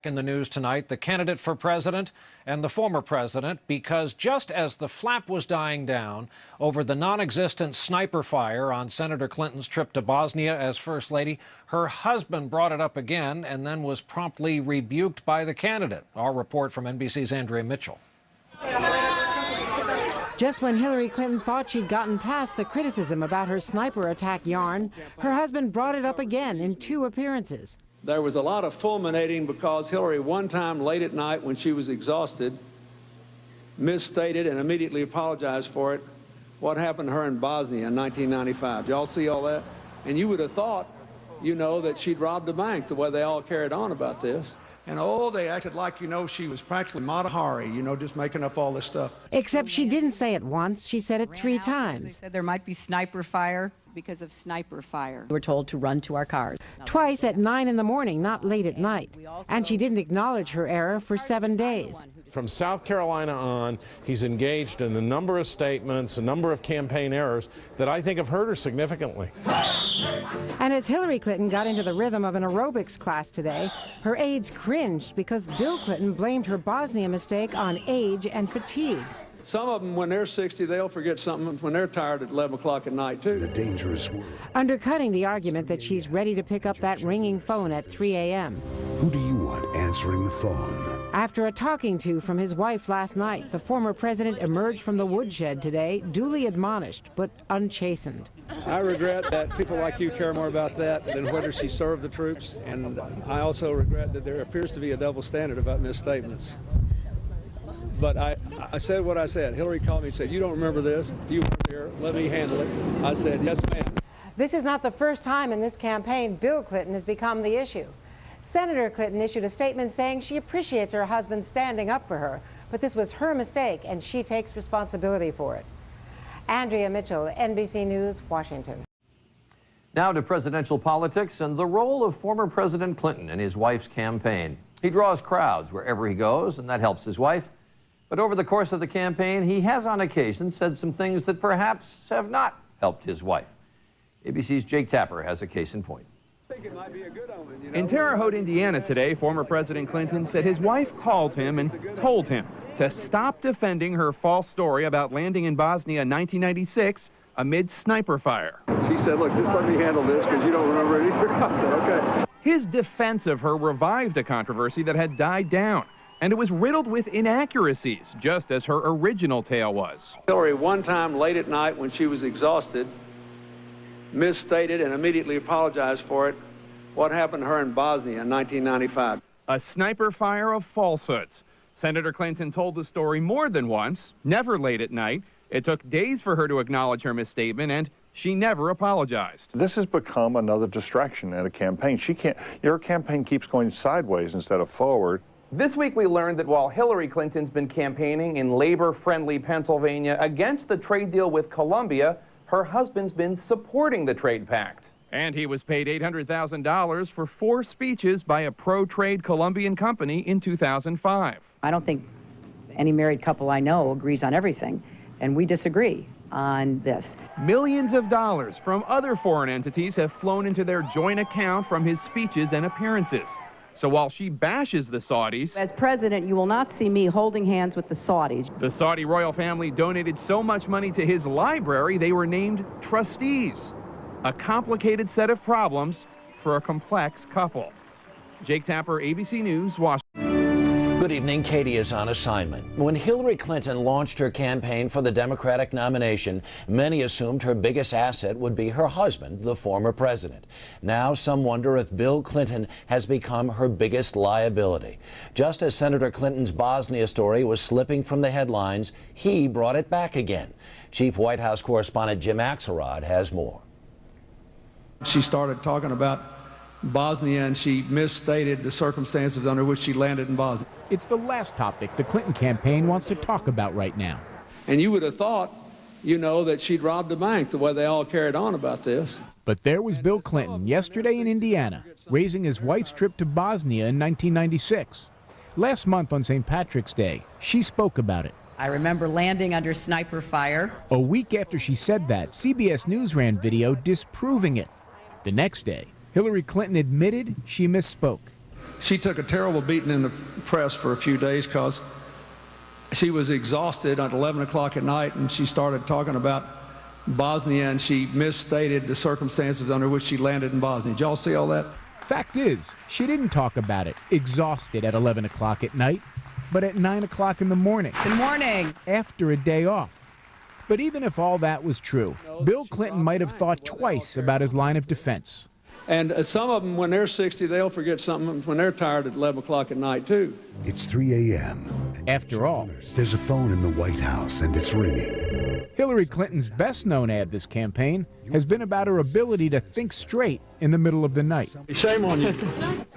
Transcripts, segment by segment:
In the news tonight, the candidate for president and the former president, because just as the flap was dying down over the non-existent sniper fire on Senator Clinton's trip to Bosnia as First Lady, her husband brought it up again and then was promptly rebuked by the candidate. Our report from NBC's Andrea Mitchell. Just when Hillary Clinton thought she'd gotten past the criticism about her sniper attack yarn, her husband brought it up again in 2 appearances. There was a lot of fulminating because Hillary one time late at night when she was exhausted misstated and immediately apologized for it what happened to her in Bosnia in 1995. Did y'all see all that? And you would have thought, you know, that she'd robbed a bank the way they all carried on about this. And oh, they acted like, you know, she was practically Mata Hari, you know, just making up all this stuff. Except she didn't say it once, she said it 3 times. They said there might be sniper fire. Because of sniper fire. We're told to run to our cars. Twice at 9 in the morning, not late at night. And she didn't acknowledge her error for 7 days. From South Carolina on, he's engaged in a number of statements, a number of campaign errors that I think have hurt her significantly. And as Hillary Clinton got into the rhythm of an aerobics class today, her aides cringed because Bill Clinton blamed her Bosnia mistake on age and fatigue. Some of them, when they're 60, they'll forget something when they're tired at 11 o'clock at night, too. The dangerous world. Undercutting the argument that she's ready to pick up that ringing phone at 3 a.m. Who do you want answering the phone? After a talking to from his wife last night, the former president emerged from the woodshed today, duly admonished, but unchastened. I regret that people like you care more about that than whether she served the troops. And I also regret that there appears to be a double standard about misstatements. But I said what I said. Hillary called me and said, "You don't remember this? You weren't there. Let me handle it." I said, "Yes, ma'am." This is not the first time in this campaign Bill Clinton has become the issue. Senator Clinton issued a statement saying she appreciates her husband standing up for her, but this was her mistake and she takes responsibility for it. Andrea Mitchell, NBC News, Washington. Now to presidential politics and the role of former President Clinton in his wife's campaign. He draws crowds wherever he goes, and that helps his wife. But over the course of the campaign, he has on occasion said some things that perhaps have not helped his wife. ABC's Jake Tapper has a case in point. In Terre Haute, Indiana today, former President Clinton said his wife called him and told him to stop defending her false story about landing in Bosnia in 1996 amid sniper fire. She said, "Look, just let me handle this because you don't remember it either." I said, "Okay." His defense of her revived a controversy that had died down. And it was riddled with inaccuracies, just as her original tale was. Hillary one time late at night when she was exhausted misstated and immediately apologized for it what happened to her in Bosnia in 1995. A sniper fire of falsehoods. Senator Clinton told the story more than once, never late at night. It took days for her to acknowledge her misstatement, and she never apologized. This has become another distraction at a campaign. Your campaign keeps going sideways instead of forward. This week we learned that while Hillary Clinton's been campaigning in labor-friendly Pennsylvania against the trade deal with Colombia, her husband's been supporting the trade pact. And he was paid $800,000 for 4 speeches by a pro-trade Colombian company in 2005. I don't think any married couple I know agrees on everything, and we disagree on this. Millions of dollars from other foreign entities have flown into their joint account from his speeches and appearances. So while she bashes the Saudis, as president, you will not see me holding hands with the Saudis. The Saudi royal family donated so much money to his library, they were named trustees. A complicated set of problems for a complex couple. Jake Tapper, ABC News, Washington. Good evening. Katie is on assignment. When Hillary Clinton launched her campaign for the Democratic nomination, many assumed her biggest asset would be her husband, the former president. Now some wonder if Bill Clinton has become her biggest liability. Just as Senator Clinton's Bosnia story was slipping from the headlines, he brought it back again. Chief White House correspondent Jim Axelrod has more. She started talking about Bosnia and she misstated the circumstances under which she landed in Bosnia. It's the last topic the Clinton campaign wants to talk about right now. And you would have thought, you know, that she'd robbed a bank the way they all carried on about this. But there was Bill Clinton yesterday in Indiana, raising his wife's trip to Bosnia in 1996. Last month on St. Patrick's Day, she spoke about it. I remember landing under sniper fire. A week after she said that, CBS News ran video disproving it. The next day, Hillary Clinton admitted she misspoke. She took a terrible beating in the press for a few days because she was exhausted at 11 o'clock at night, and she started talking about Bosnia, and she misstated the circumstances under which she landed in Bosnia. Did y'all see all that? Fact is, she didn't talk about it, exhausted at 11 o'clock at night, but at 9 o'clock in the morning. Good morning. After a day off. But even if all that was true, Bill Clinton might have thought twice about his line of defense. And some of them, when they're 60, they'll forget something when they're tired at 11 o'clock at night, too. It's 3 a.m. After all, there's a phone in the White House, and it's ringing. Hillary Clinton's best-known ad this campaign has been about her ability to think straight in the middle of the night. Shame on you.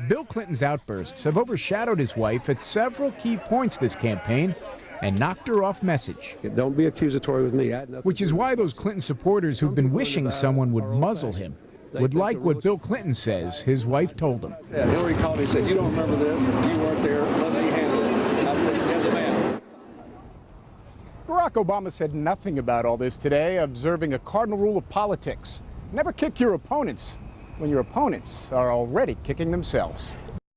Bill Clinton's outbursts have overshadowed his wife at several key points this campaign and knocked her off message. Don't be accusatory with me. Which is why those Clinton supporters who've been wishing someone would muzzle him would like what Bill Clinton says his wife told him. Hillary called me and said, "You don't remember this? You weren't there. Let me handle it." I said, "Yes, ma'am." Barack Obama said nothing about all this today, observing a cardinal rule of politics. Never kick your opponents when your opponents are already kicking themselves.